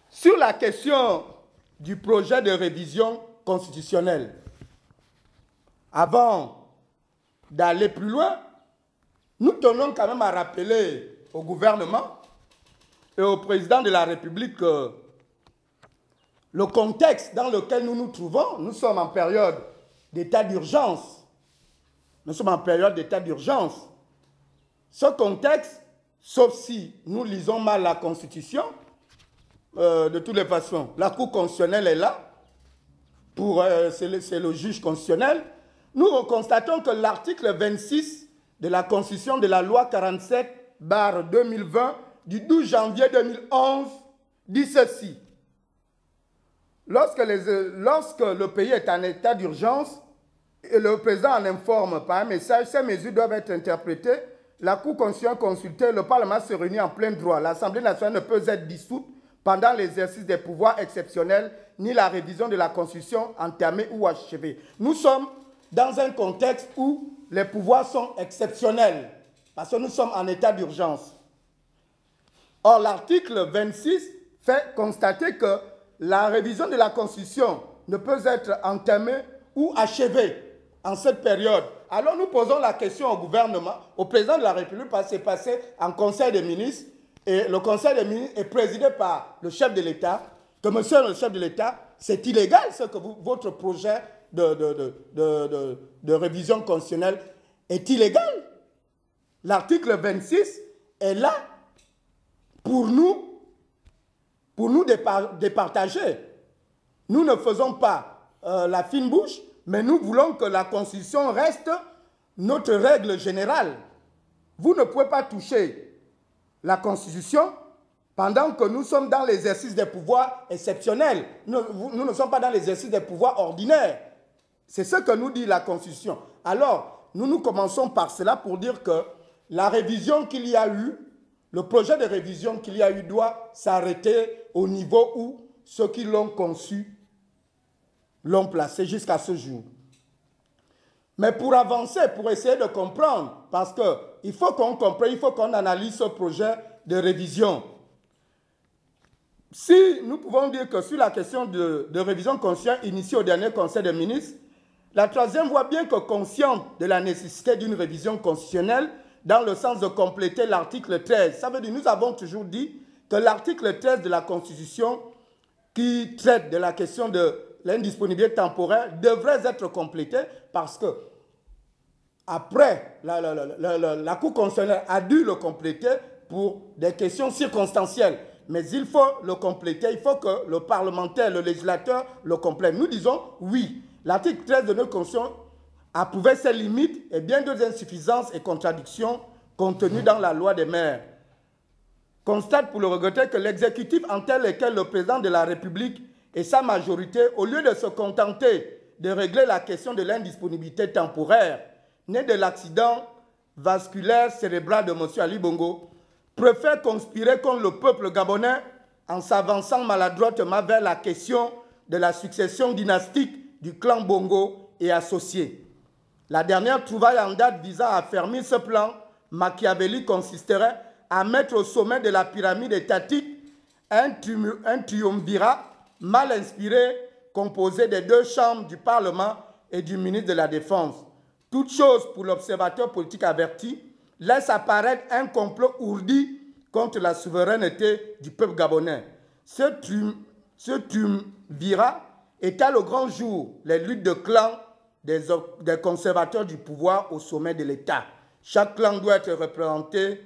Sur la question du projet de révision constitutionnelle, avant d'aller plus loin, nous tenons quand même à rappeler au gouvernement et au président de la République que le contexte dans lequel nous nous trouvons, nous sommes en période d'état d'urgence. Nous sommes en période d'état d'urgence. Ce contexte, sauf si nous lisons mal la Constitution, de toutes les façons, la Cour constitutionnelle est là, c'est le juge constitutionnel. Nous constatons que l'article 26 de la Constitution de la loi 47/2020 du 12 janvier 2011 dit ceci. Lorsque le pays est en état d'urgence et le président en informe par un message, ces mesures doivent être interprétées, la Cour constitutionnelle consultée, le Parlement se réunit en plein droit. L'Assemblée nationale ne peut être dissoute pendant l'exercice des pouvoirs exceptionnels ni la révision de la Constitution entamée ou achevée. Nous sommes dans un contexte où les pouvoirs sont exceptionnels parce que nous sommes en état d'urgence. Or, l'article 26 fait constater que la révision de la Constitution ne peut être entamée ou achevée en cette période. Alors nous posons la question au gouvernement, au président de la République, parce que c'est passé en Conseil des ministres, et le Conseil des ministres est présidé par le chef de l'État, que monsieur le chef de l'État, c'est illégal ce que votre projet de révision constitutionnelle est illégal. L'article 26 est là pour nous départager. Nous ne faisons pas la fine bouche, mais nous voulons que la Constitution reste notre règle générale. Vous ne pouvez pas toucher la Constitution pendant que nous sommes dans l'exercice des pouvoirs exceptionnels. Nous ne sommes pas dans l'exercice des pouvoirs ordinaires. C'est ce que nous dit la Constitution. Alors, nous commençons par cela pour dire que la révision qu'il y a eu, le projet de révision qu'il y a eu doit s'arrêter au niveau où ceux qui l'ont conçu l'ont placé jusqu'à ce jour. Mais pour avancer, pour essayer de comprendre, parce qu'il faut qu'on comprenne, il faut qu'on analyse ce projet de révision. Si nous pouvons dire que sur la question de révision constitutionnelle initiée au dernier Conseil des ministres, la troisième voit bien que consciente de la nécessité d'une révision constitutionnelle dans le sens de compléter l'article 13. Ça veut dire que nous avons toujours dit que l'article 13 de la Constitution qui traite de la question de l'indisponibilité temporaire devrait être complété parce que après, la Cour constitutionnelle a dû le compléter pour des questions circonstancielles. Mais il faut le compléter, il faut que le parlementaire, le législateur le complète. Nous disons oui, l'article 13 de notre Constitution approuvait ses limites et bien d'autres insuffisances et contradictions contenues dans la loi des maires. Constate pour le regretter que l'exécutif en tel lequel le président de la République et sa majorité, au lieu de se contenter de régler la question de l'indisponibilité temporaire née de l'accident vasculaire cérébral de M. Ali Bongo, préfère conspirer contre le peuple gabonais en s'avançant maladroitement vers la question de la succession dynastique du clan Bongo et associés. La dernière trouvaille en date visant à affermir ce plan machiavélique consisterait à mettre au sommet de la pyramide étatique un triumvirat mal inspiré composé des deux chambres du Parlement et du ministre de la Défense. Toute chose pour l'observateur politique averti laisse apparaître un complot ourdi contre la souveraineté du peuple gabonais. Ce triumvirat étale au grand jour les luttes de clans des conservateurs du pouvoir au sommet de l'État. Chaque clan doit être représenté.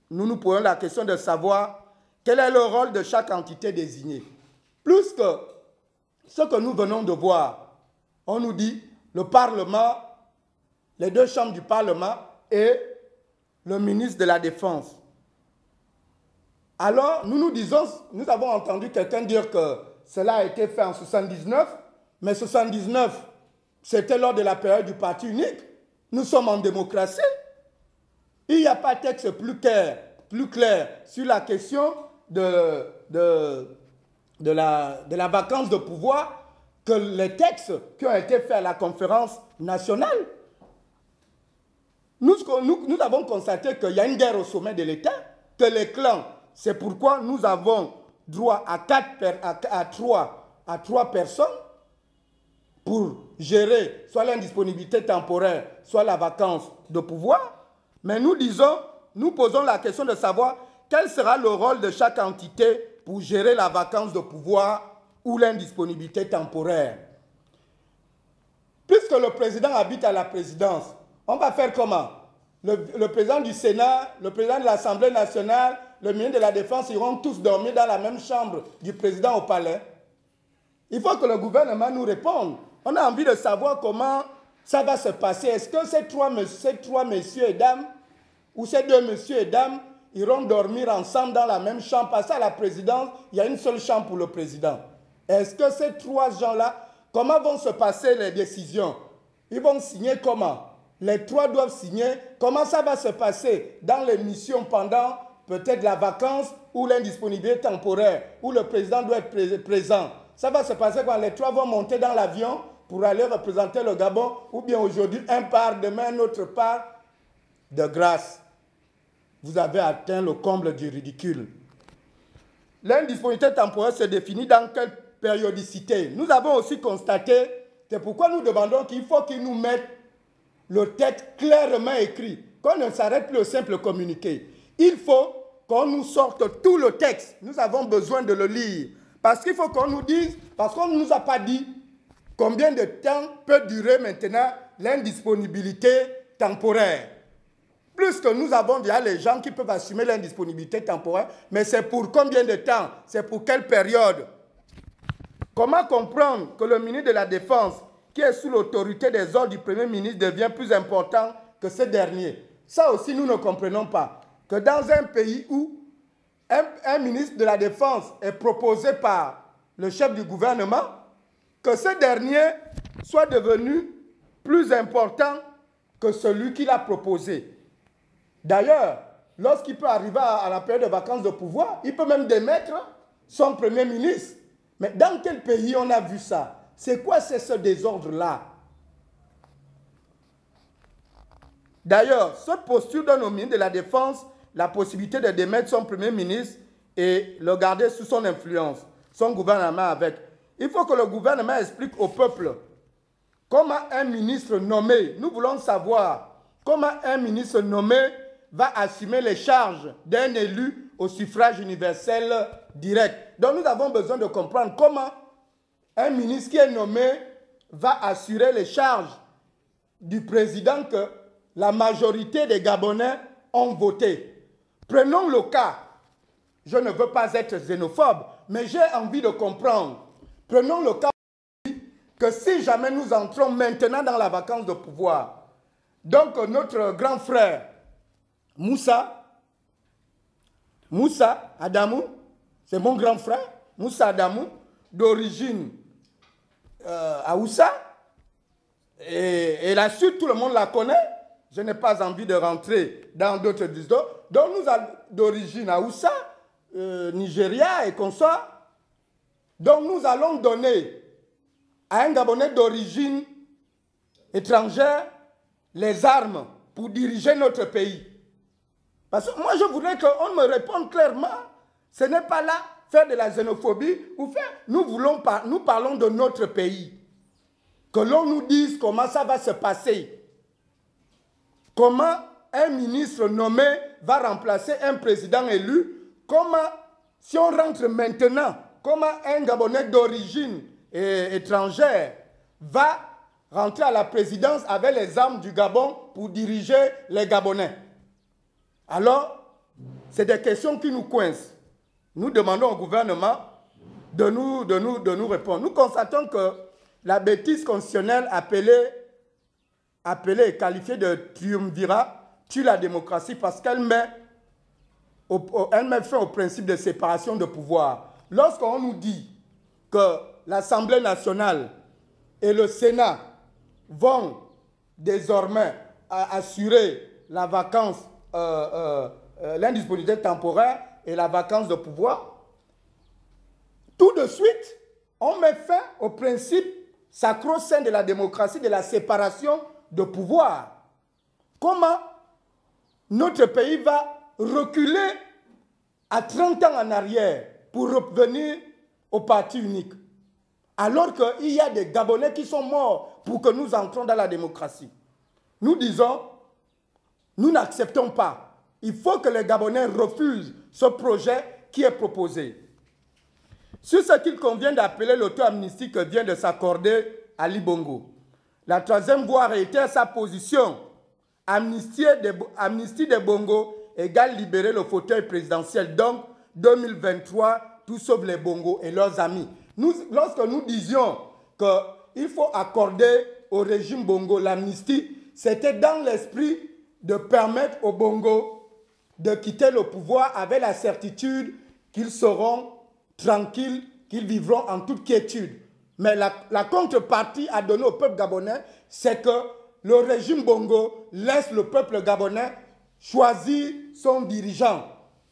Nous nous posons la question de savoir quel est le rôle de chaque entité désignée. Plus que ce que nous venons de voir, on nous dit le Parlement, les deux chambres du Parlement et le ministre de la Défense. Alors, nous avons entendu quelqu'un dire que cela a été fait en 79, mais 79, c'était lors de la période du parti unique. Nous sommes en démocratie. Il n'y a pas de texte plus clair sur la question de la vacance de pouvoir que les textes qui ont été faits à la conférence nationale. Nous avons constaté qu'il y a une guerre au sommet de l'État, que les clans, c'est pourquoi nous avons droit à 3 personnes pour gérer soit l'indisponibilité temporaire, soit la vacance de pouvoir. Mais nous disons, nous posons la question de savoir quel sera le rôle de chaque entité pour gérer la vacance de pouvoir ou l'indisponibilité temporaire. Puisque le président habite à la présidence, on va faire comment? Le président du Sénat, le président de l'Assemblée nationale, le ministre de la Défense iront tous dormir dans la même chambre du président au palais. Il faut que le gouvernement nous réponde. On a envie de savoir comment ça va se passer. Est-ce que ces trois messieurs et dames, ou ces 2 messieurs et dames, iront dormir ensemble dans la même chambre? Parce qu'à la présidence, il y a une seule chambre pour le président. Est-ce que ces 3 gens-là, comment vont se passer les décisions? Ils vont signer comment? Les 3 doivent signer. Comment ça va se passer dans les missions pendant peut-être la vacance ou l'indisponibilité temporaire, où le président doit être présent? Ça va se passer quand les 3 vont monter dans l'avion pour aller représenter le Gabon, ou bien aujourd'hui un part, demain un autre part. De grâce, vous avez atteint le comble du ridicule. L'indisponibilité temporaire se définit dans quelle périodicité? Nous avons aussi constaté, c'est pourquoi nous demandons qu'il faut qu'ils nous mettent le texte clairement écrit, qu'on ne s'arrête plus au simple communiqué. Il faut qu'on nous sorte tout le texte. Nous avons besoin de le lire. Parce qu'il faut qu'on nous dise, parce qu'on ne nous a pas dit combien de temps peut durer maintenant l'indisponibilité temporaire. Plus que nous avons déjà les gens qui peuvent assumer l'indisponibilité temporaire, mais c'est pour combien de temps? C'est pour quelle période? Comment comprendre que le ministre de la Défense, qui est sous l'autorité des ordres du Premier ministre, devient plus important que ce dernier? Ça aussi, nous ne comprenons pas. Que dans un pays où un ministre de la Défense est proposé par le chef du gouvernement, que ce dernier soit devenu plus important que celui qui l'a proposé. D'ailleurs, lorsqu'il peut arriver à la période de vacances de pouvoir, il peut même démettre son Premier ministre. Mais dans quel pays on a vu ça? C'est quoi ce désordre-là? D'ailleurs, cette posture donne au ministre de la Défense la possibilité de démettre son Premier ministre et le garder sous son influence, son gouvernement avec. Il faut que le gouvernement explique au peuple comment un ministre nommé, nous voulons savoir comment un ministre nommé va assumer les charges d'un élu au suffrage universel direct. Donc nous avons besoin de comprendre comment un ministre qui est nommé va assurer les charges du président que la majorité des Gabonais ont voté. Prenons le cas, je ne veux pas être xénophobe, mais j'ai envie de comprendre. Prenons le cas que si jamais nous entrons maintenant dans la vacance de pouvoir, donc notre grand frère Moussa Adamou, c'est mon grand frère, Moussa Adamou, d'origine Aoussa, et la suite, tout le monde la connaît. Je n'ai pas envie de rentrer dans d'autres histoires. Donc nous avons d'origine Aoussa, Nigeria et consorts. Donc nous allons donner à un Gabonais d'origine étrangère les armes pour diriger notre pays. Parce que moi je voudrais qu'on me réponde clairement. Ce n'est pas là faire de la xénophobie ou faire. Nous parlons de notre pays. Que l'on nous dise comment ça va se passer. Comment un ministre nommé va remplacer un président élu? Comment, si on rentre maintenant, comment un Gabonais d'origine étrangère va rentrer à la présidence avec les armes du Gabon pour diriger les Gabonais? Alors, c'est des questions qui nous coincent. Nous demandons au gouvernement de nous répondre. Nous constatons que la bêtise constitutionnelle appelée et qualifiée de triumvirat tue la démocratie parce qu'elle met fin au principe de séparation de pouvoir. Lorsqu'on nous dit que l'Assemblée nationale et le Sénat vont désormais assurer la vacance, l'indisponibilité temporaire et la vacance de pouvoir, tout de suite, on met fin au principe sacro-saint de la démocratie, de la séparation de pouvoir. Comment notre pays va reculer à 30 ans en arrière? pour revenir au parti unique. Alors qu'il y a des Gabonais qui sont morts pour que nous entrions dans la démocratie. Nous disons, nous n'acceptons pas. Il faut que les Gabonais refusent ce projet qui est proposé. Sur ce qu'il convient d'appeler l'auto-amnistie que vient de s'accorder Ali Bongo, la troisième voie réitère sa position. Amnistie des Bongo égale libérer le fauteuil présidentiel. Donc, 2023, tout sauf les Bongo et leurs amis. Lorsque nous disions qu'il faut accorder au régime Bongo l'amnistie, c'était dans l'esprit de permettre aux Bongo de quitter le pouvoir avec la certitude qu'ils seront tranquilles, qu'ils vivront en toute quiétude. Mais la contrepartie à donner au peuple gabonais, c'est que le régime Bongo laisse le peuple gabonais choisir son dirigeant.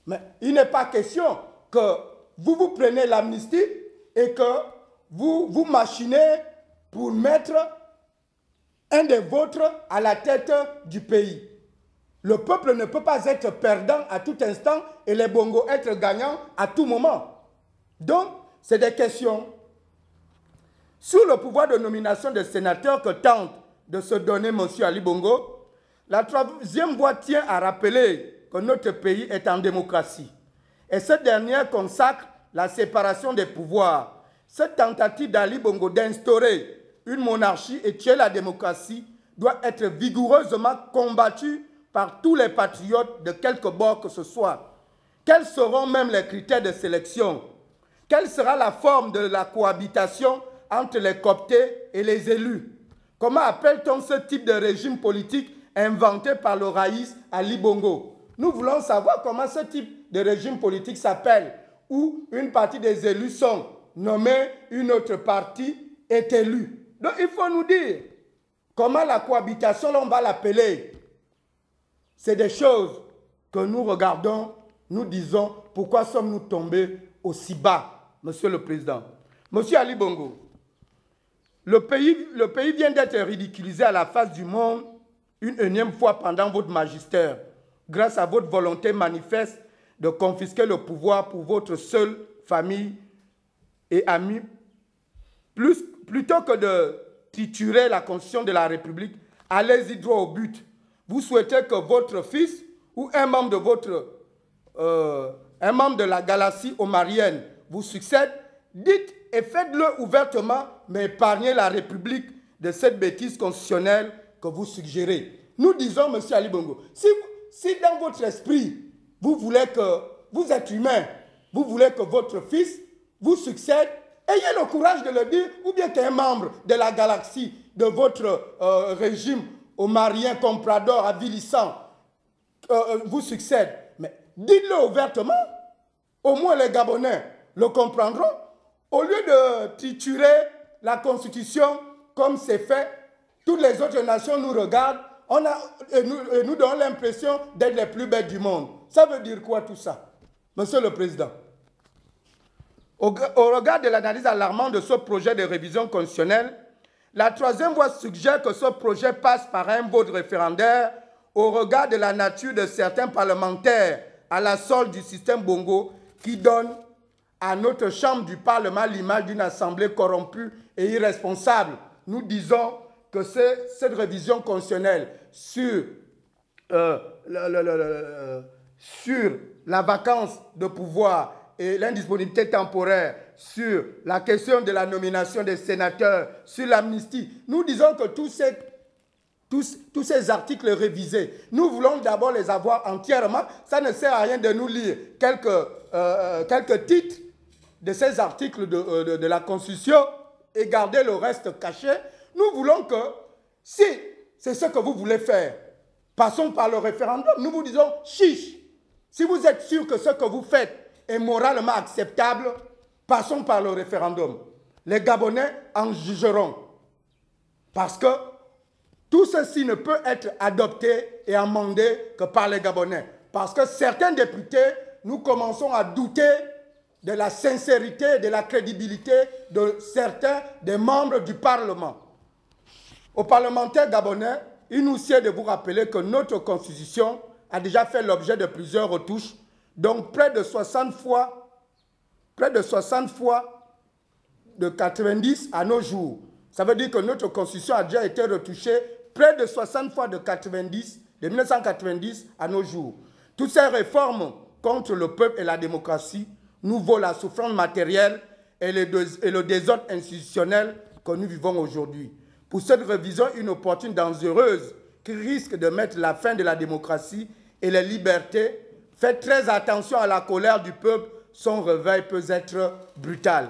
Mais il n'est pas question que vous prenez l'amnistie et que vous machinez pour mettre un des vôtres à la tête du pays. Le peuple ne peut pas être perdant à tout instant et les Bongo être gagnants à tout moment. Donc, c'est des questions. Sur le pouvoir de nomination des sénateurs que tente de se donner M. Ali Bongo, la troisième voie tient à rappeler que notre pays est en démocratie. Et cette dernière consacre la séparation des pouvoirs. Cette tentative d'Ali Bongo d'instaurer une monarchie et tuer la démocratie doit être vigoureusement combattue par tous les patriotes de quelque bord que ce soit. Quels seront même les critères de sélection? Quelle sera la forme de la cohabitation entre les cooptés et les élus? Comment appelle-t-on ce type de régime politique inventé par le raïs Ali Bongo? Nous voulons savoir comment ce type de régime politique s'appelle, où une partie des élus sont nommés, une autre partie est élue. Donc il faut nous dire comment la cohabitation, là, on va l'appeler. C'est des choses que nous regardons, nous disons, pourquoi sommes-nous tombés aussi bas, Monsieur le Président? Monsieur Ali Bongo, le pays vient d'être ridiculisé à la face du monde une énième fois pendant votre magistère, grâce à votre volonté manifeste de confisquer le pouvoir pour votre seule famille et amis. Plutôt que de triturer la Constitution de la République, allez-y droit au but. Vous souhaitez que votre fils ou un membre de la galaxie omarienne vous succède, dites et faites-le ouvertement, mais épargnez la République de cette bêtise constitutionnelle que vous suggérez. Nous disons, M. Ali Bongo, si dans votre esprit, vous voulez que, vous êtes humain, vous voulez que votre fils vous succède, ayez le courage de le dire, ou bien qu'un membre de la galaxie de votre régime omarien, comprador, avilissant, vous succède. Mais dites-le ouvertement, au moins les Gabonais le comprendront. Au lieu de triturer la Constitution comme c'est fait, toutes les autres nations nous regardent et nous donnent l'impression d'être les plus bêtes du monde. Ça veut dire quoi tout ça, Monsieur le Président? Au regard de l'analyse alarmante de ce projet de révision constitutionnelle, la troisième voie suggère que ce projet passe par un vote référendaire au regard de la nature de certains parlementaires à la solde du système Bongo qui donne à notre Chambre du Parlement l'image d'une assemblée corrompue et irresponsable. Nous disons que cette révision constitutionnelle sur la vacance de pouvoir et l'indisponibilité temporaire, sur la question de la nomination des sénateurs, sur l'amnistie, nous disons que tous ces articles révisés, nous voulons d'abord les avoir entièrement. Ça ne sert à rien de nous lire quelques titres de ces articles de la Constitution et garder le reste caché. Nous voulons que, si c'est ce que vous voulez faire, passons par le référendum. Nous vous disons, chiche, si vous êtes sûr que ce que vous faites est moralement acceptable, passons par le référendum. Les Gabonais en jugeront. Parce que tout ceci ne peut être adopté et amendé que par les Gabonais. Parce que certains députés, nous commençons à douter de la sincérité et de la crédibilité de certains des membres du Parlement. Aux parlementaires gabonais, il nous sied de vous rappeler que notre Constitution a déjà fait l'objet de plusieurs retouches, donc près de 60 fois près de 60 fois de 90 à nos jours. Ça veut dire que notre constitution a déjà été retouchée près de 60 fois de 90, de 1990 à nos jours. Toutes ces réformes contre le peuple et la démocratie nous vaut la souffrance matérielle et le désordre institutionnel que nous vivons aujourd'hui. Pour cette révision inopportune, dangereuse, qui risque de mettre la fin de la démocratie et les libertés, faites très attention à la colère du peuple, son réveil peut être brutal.